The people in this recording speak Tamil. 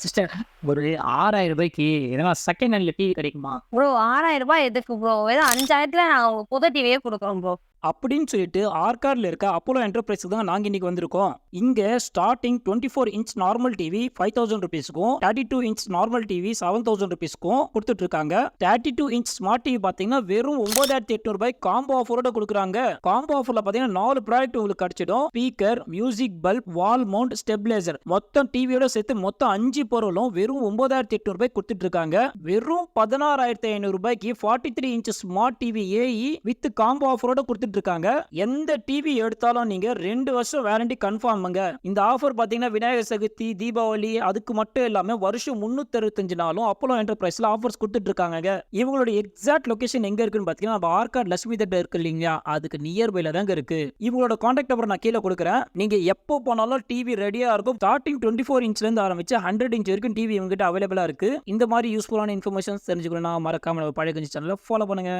சிஸ்டர் ஒரு ரூ. 6,000க்கு எதனா செகண்ட் ஹேண்ட்ல டிவி கிடைக்குமா? ப்ரோ ரூ. 6,000 எதுக்கு ப்ரோ? ஏதோ 5,000த்துல நான் புது டிவியே குடுக்குறோம் ப்ரோ. அப்படின்னு சொல்லிட்டு ஆற்காடுல இருக்க அப்போலோ என்டர்பிரைஸ்க்கு தான் நாங்க இன்னைக்கு வந்திருக்கோம். இங்க starting 24 inch normal TV 5,000 ருபீஸ்க்கும் 32 inch normal TV 7,000 ருபீஸ்க்கும் கொடுத்துட்டு இருக்காங்க. 32 இன்ச் ஸ்மார்ட் டிவி பாத்தீங்கன்னா வெறும் 9,800 காம்போ ஆஃபரோட கொடுக்குறாங்க. காம்போ ஆஃபர்ல பாத்தீங்கன்னா 4 ப்ராடக்ட் உங்களுக்கு கிடைச்சிடும். ஸ்பீக்கர், மியூசிக் பல்ப், வால் மவுண்ட், ஸ்டெபிலைசர் மொத்தம் டிவியோட சேர்த்து மொத்தம் 5 பொருளும் வெறும் 9,800 கொடுத்துட்டு இருக்காங்க. வெறும் 16,500 43 inch smart TV AI with combo ஆஃபரோட கொடுத்துட்டு இருக்காங்க. எந்த டிவி எடுத்தாலும் நீங்க 2 வருஷம் வாரண்டி கன்ஃபார்ம்ங்க. இந்த ஆஃபர் பாத்தீங்கன்னா விநாயகர் சதுர்த்தி, தீபாவளி அதுக்கு மட்டும் இல்லாம வருஷம் 365 நாளும் அப்போலோ என்டர்பிரைஸ்ல ஆஃபர்ஸ் கொடுத்துட்டு இருக்காங்க. இவங்களோட எக்ஸாக்ட் லொகேஷன் எங்க இருக்குன்னு பாத்தீங்கன்னா நம்ம ஆற்காடு லட்சுமி தேட்டர் இருக்கு இல்லைங்களா, அதுக்கு நியர்பைல தாங்க இருக்கு. இவங்களோட கான்டாக்ட் நம்பர் நான் கீழே கொடுக்குறேன். நீங்க எப்போ போனாலும் டிவி ரெடியா இருக்கும். ஸ்டார்டிங் 24 இன்ச்ல இருந்து ஆரம்பிச்சு 100 இன்ச் வரைக்கும் டிவி இவங்க கிட்ட அவைலபிளா இருக்கு. இந்த மாதிரி யூஸ்ஃபுல்லான இன்ஃபர்மேஷன்ஸ் தெரிஞ்சுக்கணும்னா மறக்காம நம்ம பழைய கஞ்சி சேனலை ஃபாலோ பண்ணுங்க.